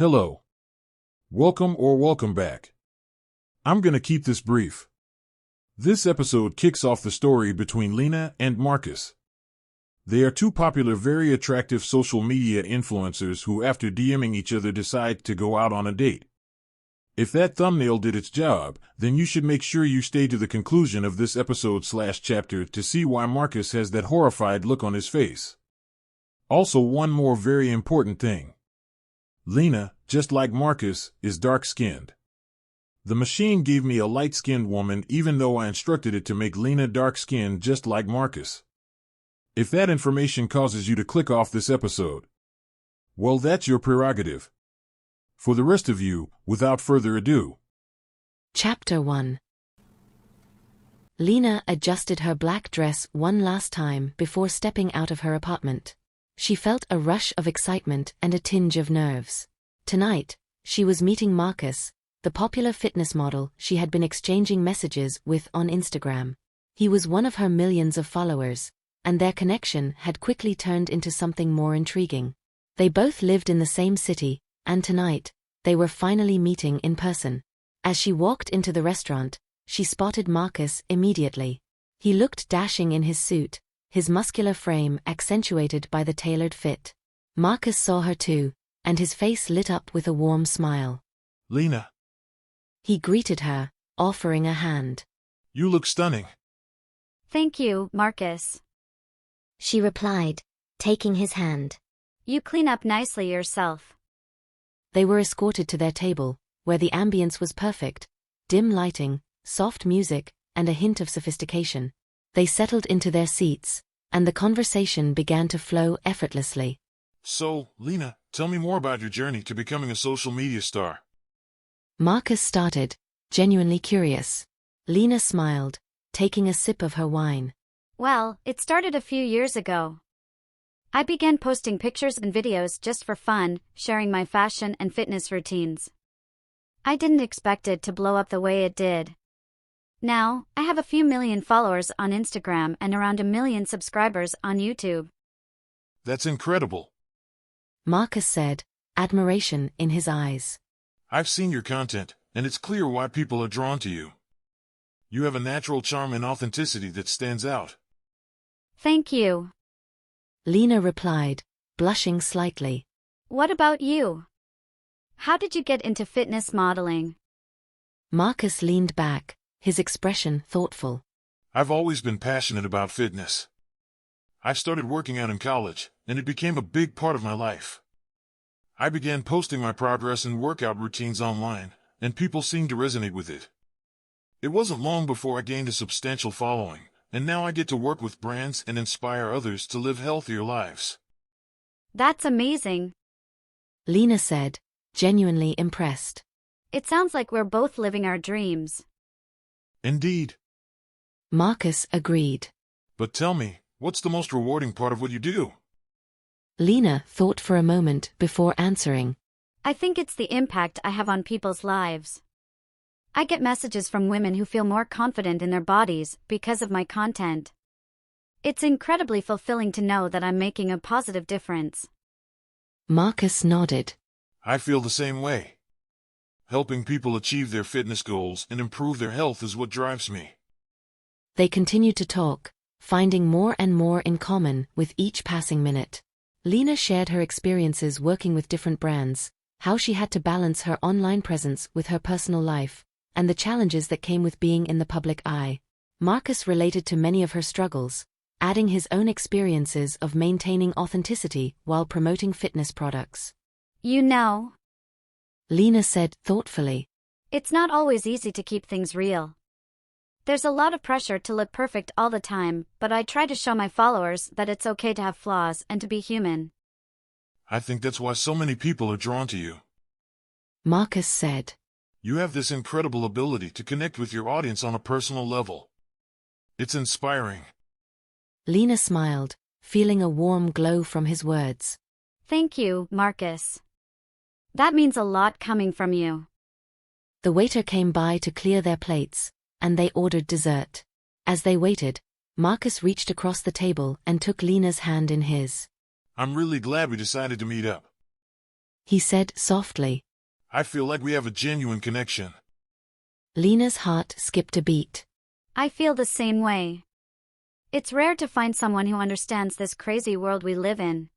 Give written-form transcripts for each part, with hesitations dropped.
Hello. Welcome back. I'm gonna keep this brief. This episode kicks off the story between Lena and Marcus. They are two popular, very attractive social media influencers who, after DMing each other, decide to go out on a date. If that thumbnail did its job, then you should make sure you stay to the conclusion of this episode/chapter to see why Marcus has that horrified look on his face. Also, one more very important thing. Lena, just like Marcus, is dark-skinned. The machine gave me a light-skinned woman even though I instructed it to make Lena dark-skinned just like Marcus. If that information causes you to click off this episode, well, that's your prerogative. For the rest of you, without further ado. Chapter 1. Lena adjusted her black dress one last time before stepping out of her apartment. She felt a rush of excitement and a tinge of nerves. Tonight, she was meeting Marcus, the popular fitness model she had been exchanging messages with on Instagram. He was one of her millions of followers, and their connection had quickly turned into something more intriguing. They both lived in the same city, and tonight, they were finally meeting in person. As she walked into the restaurant, she spotted Marcus immediately. He looked dashing in his suit, his muscular frame accentuated by the tailored fit. Marcus saw her too, and his face lit up with a warm smile. Lena. He greeted her, offering a hand. You look stunning. Thank you, Marcus. She replied, taking his hand. You clean up nicely yourself. They were escorted to their table, where the ambience was perfect, dim lighting, soft music, and a hint of sophistication. They settled into their seats, and the conversation began to flow effortlessly. So, Lena, tell me more about your journey to becoming a social media star. Marcus started, genuinely curious. Lena smiled, taking a sip of her wine. Well, it started a few years ago. I began posting pictures and videos just for fun, sharing my fashion and fitness routines. I didn't expect it to blow up the way it did. Now, I have a few million followers on Instagram and around 1 million subscribers on YouTube. That's incredible. Marcus said, admiration in his eyes. I've seen your content, and it's clear why people are drawn to you. You have a natural charm and authenticity that stands out. Thank you. Lena replied, blushing slightly. What about you? How did you get into fitness modeling? Marcus leaned back, his expression thoughtful. I've always been passionate about fitness. I started working out in college, and it became a big part of my life. I began posting my progress and workout routines online, and people seemed to resonate with it. It wasn't long before I gained a substantial following, and now I get to work with brands and inspire others to live healthier lives. That's amazing. Lena said, genuinely impressed. It sounds like we're both living our dreams. Indeed. Marcus agreed. But tell me, what's the most rewarding part of what you do? Lena thought for a moment before answering. I think it's the impact I have on people's lives. I get messages from women who feel more confident in their bodies because of my content. It's incredibly fulfilling to know that I'm making a positive difference. Marcus nodded. I feel the same way. Helping people achieve their fitness goals and improve their health is what drives me. They continued to talk, finding more and more in common with each passing minute. Lena shared her experiences working with different brands, how she had to balance her online presence with her personal life, and the challenges that came with being in the public eye. Marcus related to many of her struggles, adding his own experiences of maintaining authenticity while promoting fitness products. You know, Lena said thoughtfully, it's not always easy to keep things real. There's a lot of pressure to look perfect all the time, but I try to show my followers that it's okay to have flaws and to be human. I think that's why so many people are drawn to you. Marcus said. You have this incredible ability to connect with your audience on a personal level. It's inspiring. Lena smiled, feeling a warm glow from his words. Thank you, Marcus. That means a lot coming from you. The waiter came by to clear their plates, and they ordered dessert. As they waited, Marcus reached across the table and took Lena's hand in his. I'm really glad we decided to meet up. he said softly. I feel like we have a genuine connection. Lena's heart skipped a beat. I feel the same way. It's rare to find someone who understands this crazy world we live in.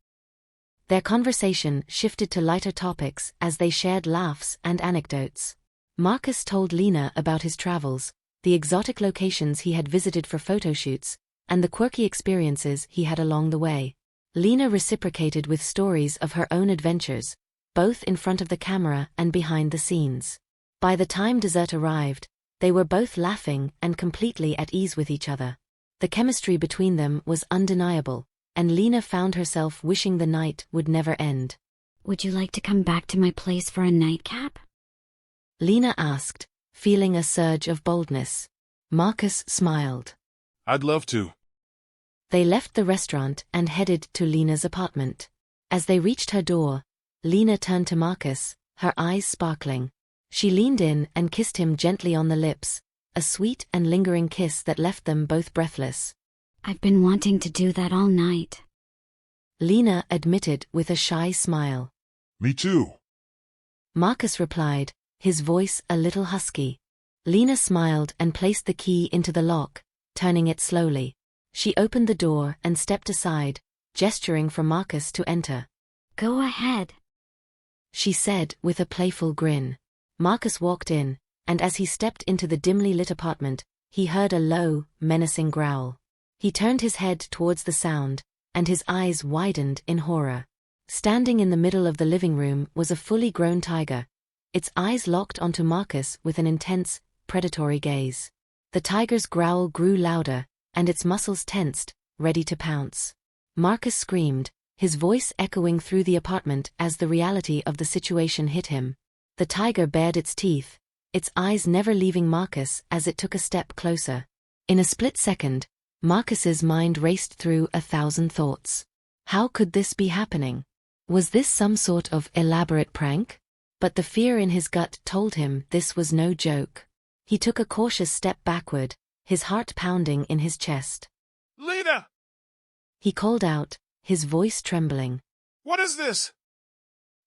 Their conversation shifted to lighter topics as they shared laughs and anecdotes. Marcus told Lena about his travels, the exotic locations he had visited for photoshoots, and the quirky experiences he had along the way. Lena reciprocated with stories of her own adventures, both in front of the camera and behind the scenes. By the time dessert arrived, they were both laughing and completely at ease with each other. The chemistry between them was undeniable, and Lena found herself wishing the night would never end. Would you like to come back to my place for a nightcap? Lena asked, feeling a surge of boldness. Marcus smiled. I'd love to. They left the restaurant and headed to Lena's apartment. As they reached her door, Lena turned to Marcus, her eyes sparkling. She leaned in and kissed him gently on the lips, a sweet and lingering kiss that left them both breathless. I've been wanting to do that all night, Lena admitted with a shy smile. Me too. Marcus replied, his voice a little husky. Lena smiled and placed the key into the lock, turning it slowly. She opened the door and stepped aside, gesturing for Marcus to enter. Go ahead, she said with a playful grin. Marcus walked in, and as he stepped into the dimly lit apartment, he heard a low, menacing growl. He turned his head towards the sound, and his eyes widened in horror. Standing in the middle of the living room was a fully grown tiger, its eyes locked onto Marcus with an intense, predatory gaze. The tiger's growl grew louder, and its muscles tensed, ready to pounce. Marcus screamed, his voice echoing through the apartment as the reality of the situation hit him. The tiger bared its teeth, its eyes never leaving Marcus as it took a step closer. In a split second, Marcus's mind raced through 1,000 thoughts. How could this be happening? Was this some sort of elaborate prank? But the fear in his gut told him this was no joke. He took a cautious step backward, his heart pounding in his chest. Lena! He called out, his voice trembling. What is this?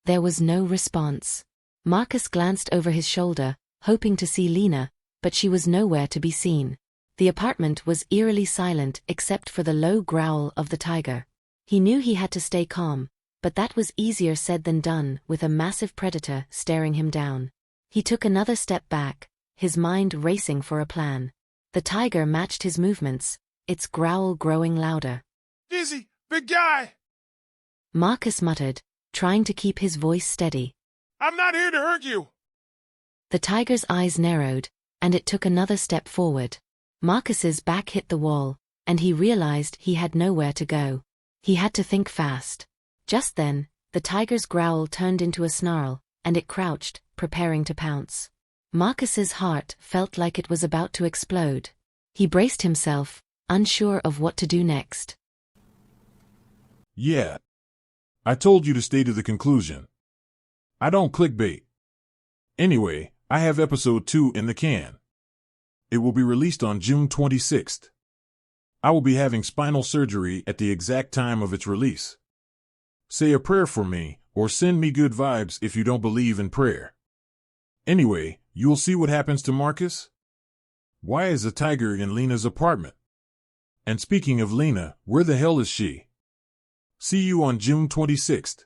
There was no response. Marcus glanced over his shoulder, hoping to see Lena, but she was nowhere to be seen. The apartment was eerily silent except for the low growl of the tiger. He knew he had to stay calm, but that was easier said than done with a massive predator staring him down. He took another step back, his mind racing for a plan. The tiger matched his movements, its growl growing louder. Easy, big guy! Marcus muttered, trying to keep his voice steady. I'm not here to hurt you! The tiger's eyes narrowed, and it took another step forward. Marcus's back hit the wall, and he realized he had nowhere to go. He had to think fast. Just then, the tiger's growl turned into a snarl, and it crouched, preparing to pounce. Marcus's heart felt like it was about to explode. He braced himself, unsure of what to do next. Yeah. I told you to stay to the conclusion. I don't clickbait. Anyway, I have episode 2 in the can. It will be released on June 26th. I will be having spinal surgery at the exact time of its release. Say a prayer for me, or send me good vibes if you don't believe in prayer. Anyway, you'll see what happens to Marcus. Why is a tiger in Lena's apartment? And speaking of Lena, where the hell is she? See you on June 26th.